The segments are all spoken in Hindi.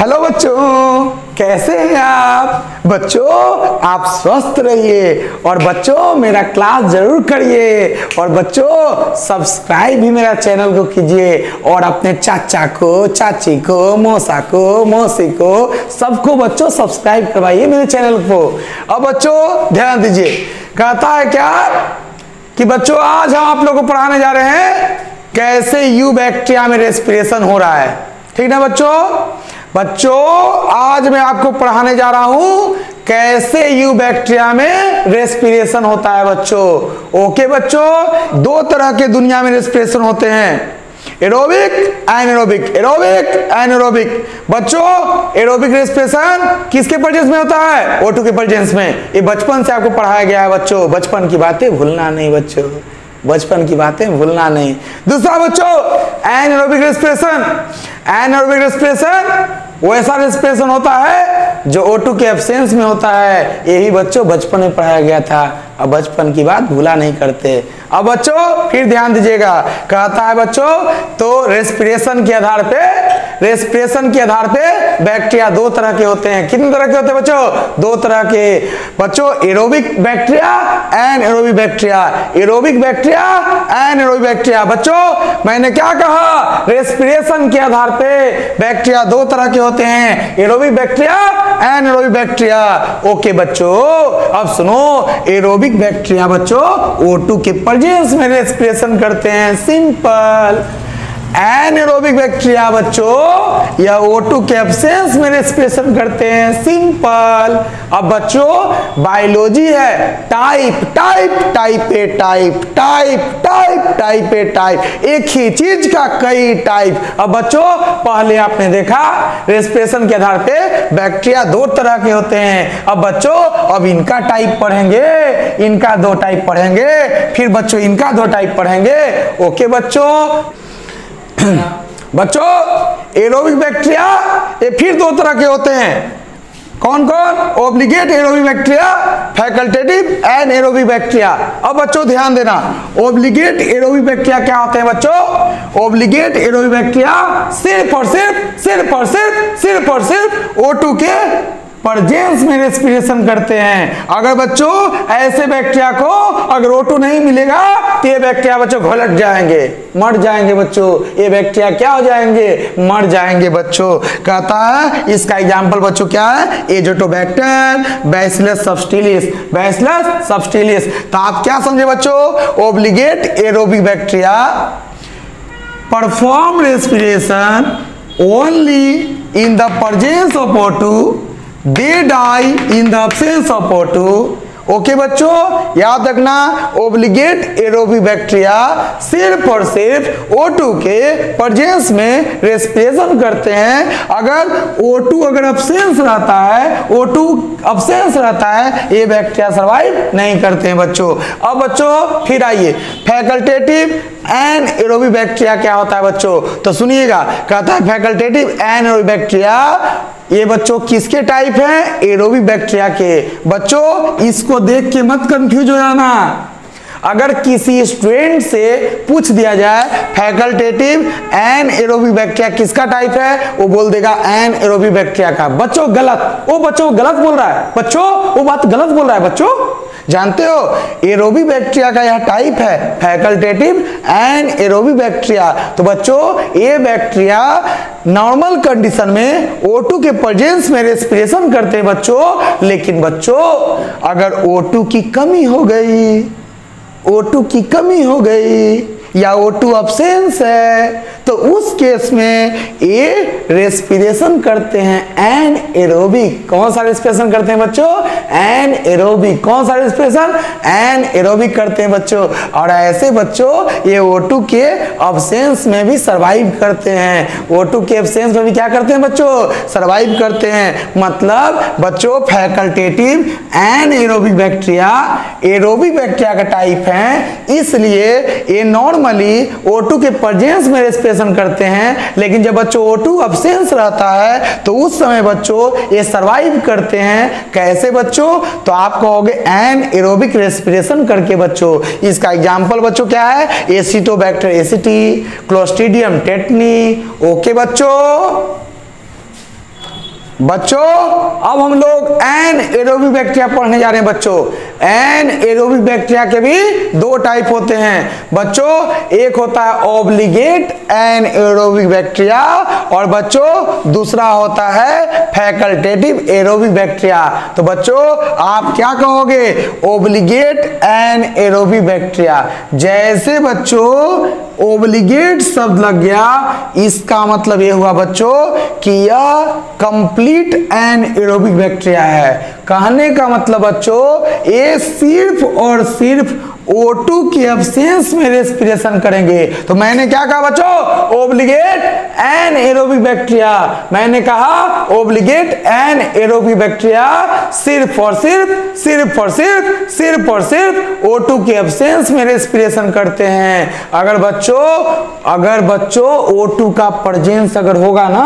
हेलो बच्चों, कैसे हैं आप? बच्चों आप स्वस्थ रहिए और बच्चों मेरा क्लास जरूर करिए और बच्चों सब्सक्राइब भी मेरा चैनल को कीजिए और अपने चाचा को, चाची को, मौसा को, मौसी को, सबको बच्चों सब्सक्राइब करवाइए मेरे चैनल को। अब बच्चों ध्यान दीजिए, कहता है क्या कि बच्चों आज हम आप लोगों को पढ़ाने जा रहे हैं कैसे यू बैक्टीरिया में रेस्पिरेशन हो रहा है। ठीक ना बच्चों आज मैं आपको पढ़ाने जा रहा हूं कैसे यू बैक्टीरिया में रेस्पिरेशन होता है बच्चों। ओके बच्चों, दो तरह के दुनिया में रेस्पिरेशन होते हैं, एरोबिक एनारोबिक। एरोबिक एनारोबिक बच्चों, एरोबिक रेस्पिरेशन किसके प्रेजेंस में होता है? O2 के प्रेजेंस में। ये बचपन से आपको पढ़ाया गया है बच्चों, बचपन की बातें भूलना नहीं बच्चों, बचपन की बातें भूलना नहीं। दूसरा बच्चों एनारोबिक रेस्पिरेशन। एनारोबिक रेस्पिरेशन वो ऐसा रेस्पिरेशन होता है जो O2 के एब्सेंस में होता है। यही बच्चों बचपन में पढ़ाया गया था, अब बचपन की बात भूला नहीं करते। अब बच्चों फिर ध्यान दीजिएगा, कहता है बच्चों तो रेस्पिरेशन के आधार पे बैक्टीरिया दो तरह के होते हैं। कितने तरह के होते हैं बच्चों? दो तरह के बच्चों, aerobic bacteria and aerobic bacteria. Aerobic bacteria and aerobic bacteria. बच्चों मैंने क्या कहा? रेस्पिरेशन के आधार पे बैक्टीरिया दो तरह के होते हैं, aerobic bacteria and aerobic bacteria. Okay बच्चों अब सुनो, एरोबिक बैक्टीरिया बच्चों O2 के प्रेजेंस में रेस्पिरेशन करते हैं, सिंपल। एनारोबिक बैक्टीरिया बच्चों या O2 के एब्सेंस में रेस्पिरेशन करते हैं, सिंपल। अब बच्चों बायोलॉजी है, type type type A type, type type type A type, एक ही चीज का कई टाइप। अब बच्चों पहले आपने देखा रेस्पिरेशन के आधार पे बैक्टीरिया दो तरह के होते हैं। अब बच्चों अब इनका टाइप पढ़ेंगे, इनका दो टाइप पढ़ेंगे, फिर बच्चों इनका दो टाइप पढ़ेंगे। ओके बच्चों बच्चों एरोबिक बैक्टीरिया ये फिर दो तरह के होते हैं, कौन कौन? Obligate aerobic bacteria, facultative and aerobic bacteria. अब बच्चों ध्यान देना, ओब्लिगेट एरोबिक बैक्टीरिया क्या होते हैं बच्चों? ओब्लिगेट एरोबिक बैक्टीरिया सिर्फ और सिर्फ O2 के प्रेजेंस में रेस्पिरेशन करते हैं। अगर बच्चों ऐसे बैक्टीरिया को अगर O2 नहीं मिलेगा तो ये बैक्टीरिया बच्चों घोलट जाएंगे, मर जाएंगे बच्चों। ये बैक्टीरिया क्या हो जाएंगे? मर जाएंगे बच्चों। कहता है इसका एग्जांपल बच्चों क्या है? Azotobacter, bacillus subtilis, bacillus subtilis. तो आप क्या समझे बच्चों? Obligate aerobic bacteria perform respiration only in the presence of O2, they die in the absence of O2। Okay बच्चों याद रखना, ओब्लिगेट एरोबिक बैक्टीरिया सिर्फ और सिर्फ O2 के प्रेजेंस में रेस्पिरेशन करते हैं। अगर O2 अगर एब्सेंस रहता है, O2 एब्सेंस रहता है, ये बैक्टीरिया सर्वाइव नहीं करते हैं बच्चों। अब बच्चों फिर आइए, फैकल्टेटिव एंड एरोबिक बैक्टीरिया क्या होता है बच्चों? तो सुनिएगा, कहता है फैकल्टेटिव एंड एरोबिक बैक्टीरिया ये बच्चों किसके टाइप हैं? एरोबिक बैक्टीरिया के। बच्चों इसको देख के मत कंफ्यूज हो जाना। अगर किसी स्टूडेंट से पूछ दिया जाए फैकल्टेटिव एंड एरोबिक बैक्टीरिया किसका टाइप है, वो बोल देगा एन एरोबिक बैक्टीरिया का। बच्चों गलत, वो बच्चों गलत बोल रहा है, बच्चों वो बात गलत बोल रहा है। बच्चों जानते हो एरोबिक बैक्टीरिया का यह टाइप है फैकल्टेटिव एंड एरोबिक बैक्टीरिया। तो बच्चों ये बैक्टीरिया नॉर्मल कंडीशन में O2 के प्रेजेंस में रेस्पिरेशन करते हैं बच्चों। लेकिन बच्चों अगर O2 की कमी हो गई, O2 की कमी हो गई या O2 एब्सेंस है तो उस केस में ये रेस्पिरेशन करते हैं एन एरोबिक। कौन सा रेस्पिरेशन करते हैं बच्चों? Anaerobic. कौन सा रेस्पिरेशन? एन एरोबिक करते हैं बच्चों। और ऐसे बच्चों ये O2 के एब्सेंस में भी सरवाइव करते हैं। O2 के एब्सेंस में भी क्या करते हैं बच्चों? सरवाइव करते हैं। मतलब बच्चों facultative anaerobic bacteria aerobic bacteria का टाइप है, इसलिए ये नॉर्मली O2 के प्रेजेंस में रेस्पिरेशन करते हैं। लेकिन जब बच्चों O2 एब्सेंस रहता है तो उस समय बच्चों ये सरवाइव करते हैं। कैसे बच्चों? तो आप कहोगे एन एरोबिक रेस्पिरेशन करके बच्चों। इसका एग्जांपल बच्चों क्या है? Acetobacter एसिटी, clostridium tetani. ओके बच्चों बच्चों अब हम लोग एनएरोबिक बैक्टीरिया पढ़ने जा रहे हैं बच्चों। एनएरोबिक बैक्टीरिया के भी दो टाइप होते हैं बच्चों, एक होता है ऑब्लिगेट एनएरोबिक बैक्टीरिया और बच्चों दूसरा होता है फैकल्टेटिव एरोबिक बैक्टीरिया। तो बच्चों आप क्या कहोगे? Obligate anaerobic bacteria. जैसे बच्चों ऑब्लिगेट शब्द लग गया, इसका मतलब ये हुआ बच्चों कि यह कंप्लीट एनएरोबिक बैक्टीरिया है। कहने का मतलब बच्चों ये सिर्फ और सिर्फ O2 के एब्सेंस में रेस्पिरेशन करेंगे। तो मैंने क्या कहा बच्चों? Obligate anaerobic bacteria. मैंने कहा ऑब्लिगेट एनएरोबिक बैक्टीरिया सिर्फ और सिर्फ O2 के एब्सेंस में रेस्पिरेशन करते हैं। अगर बच्चों O2 का प्रेजेंस अगर होगा ना,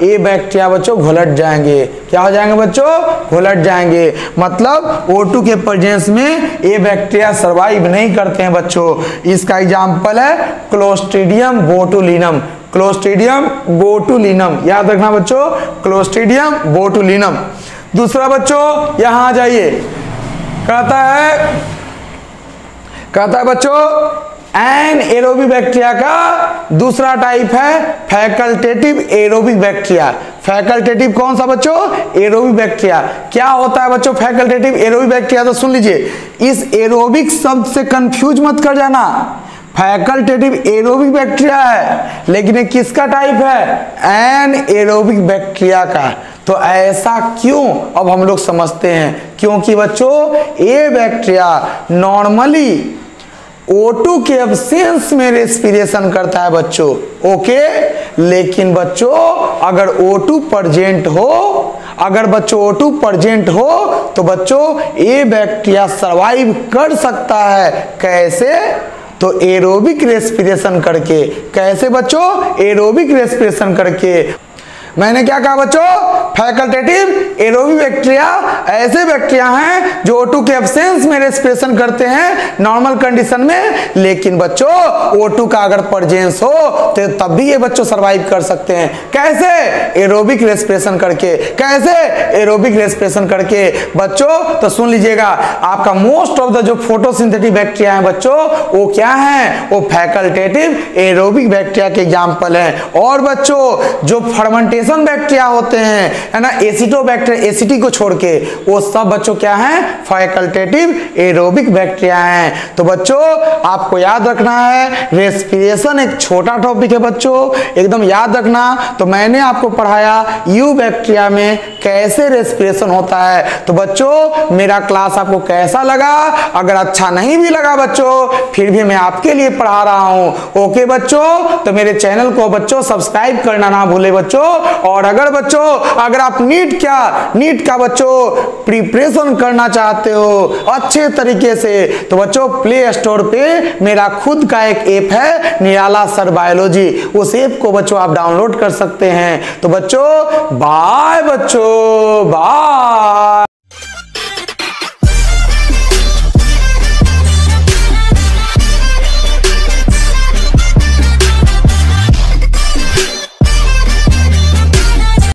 ये बैक्टीरिया बच्चों घुलट जाएंगे। क्या हो जाएंगे बच्चों? घुलट जाएंगे। मतलब O2 के प्रेजेंस में ये बैक्टीरिया सर्वाइव नहीं करते हैं बच्चों। इसका एग्जांपल है क्लोस्ट्रीडियम बोटुलिनम। क्लोस्ट्रीडियम बोटुलिनम याद रखना बच्चों, क्लोस्ट्रीडियम बोटुलिनम। दूसरा बच्चों यहां आ जाइए, कहता है बच्चों एनएरोबिक बैक्टीरिया का दूसरा टाइप है फैकल्टेटिव एरोबिक बैक्टीरिया। फैकल्टेटिव कौन सा बच्चों? Aerobic bacteria. क्या होता है बच्चों फैकल्टेटिव एरोबिक बैक्टीरिया? तो सुन लीजिए, इस एरोबिक शब्द से कंफ्यूज मत कर जाना। फैकल्टेटिव एरोबिक बैक्टीरिया है, लेकिन ये किसका टाइप है? एनएरोबिक बैक्टीरिया का। तो ऐसा क्यों? अब हम लोग समझते हैं। क्योंकि बच्चों ये बैक्टीरिया नॉर्मली O2 के एब्सेंस में रेस्पिरेशन करता है बच्चों, ओके। लेकिन बच्चों अगर O2 प्रेजेंट हो तो बच्चों ये बैक्टीरिया सरवाइव कर सकता है। कैसे? तो एरोबिक रेस्पिरेशन करके। कैसे बच्चों? एरोबिक रेस्पिरेशन करके। मैंने क्या कहा बच्चों? फैकल्टेटिव एरोबिक बैक्टीरिया ऐसे बैक्टीरिया हैं जो O2 के एब्सेंस में रेस्पिरेशन करते हैं नॉर्मल कंडीशन में, लेकिन बच्चों O2 का अगर प्रेजेंस हो तो तब भी ये बच्चों सरवाइव कर सकते हैं। कैसे? एरोबिक रेस्पिरेशन करके। कैसे? एरोबिक रेस्पिरेशन करके बच्चों। तो सुन लीजिएगा, आपका मोस्ट ऑफ द जो फोटोसिंथेटिक बैक्टीरिया है बच्चों वो क्या है? वो फैकल्टेटिव एरोबिक बैक्टीरिया के एग्जाम्पल है। और बच्चों जो फर्मेंटेशन बैक्टीरिया होते हैं है ना, एसिटोबैक्टीरिया, एसिटी को छोड़ के, वो सब बच्चों क्या हैं? फैकल्टेटिव एरोबिक बैक्टीरिया हैं। तो बच्चों आपको याद रखना है, रेस्पिरेशन एक छोटा टॉपिक है बच्चों, एकदम याद रखना। तो मैंने आपको पढ़ाया यू बैक्टीरिया में कैसे रेस्पिरेशन होता है। तो बच्चों मेरा क्लास आपको कैसा लगा? अगर अच्छा नहीं भी लगा बच्चों, फिर भी मैं आपके लिए पढ़ा रहा हूं, ओके बच्चों। तो मेरे चैनल को बच्चों सब्सक्राइब करना ना भूले बच्चों। और अगर आप नीट का बच्चों प्रिपरेशन करना चाहते हो अच्छे तरीके से, तो बच्चों प्ले स्टोर पे मेरा खुद का एक ऐप है निराला सर बायोलॉजी, उस ऐप को बच्चों आप डाउनलोड कर सकते हैं। तो बच्चों बाय बच्चों, बाय।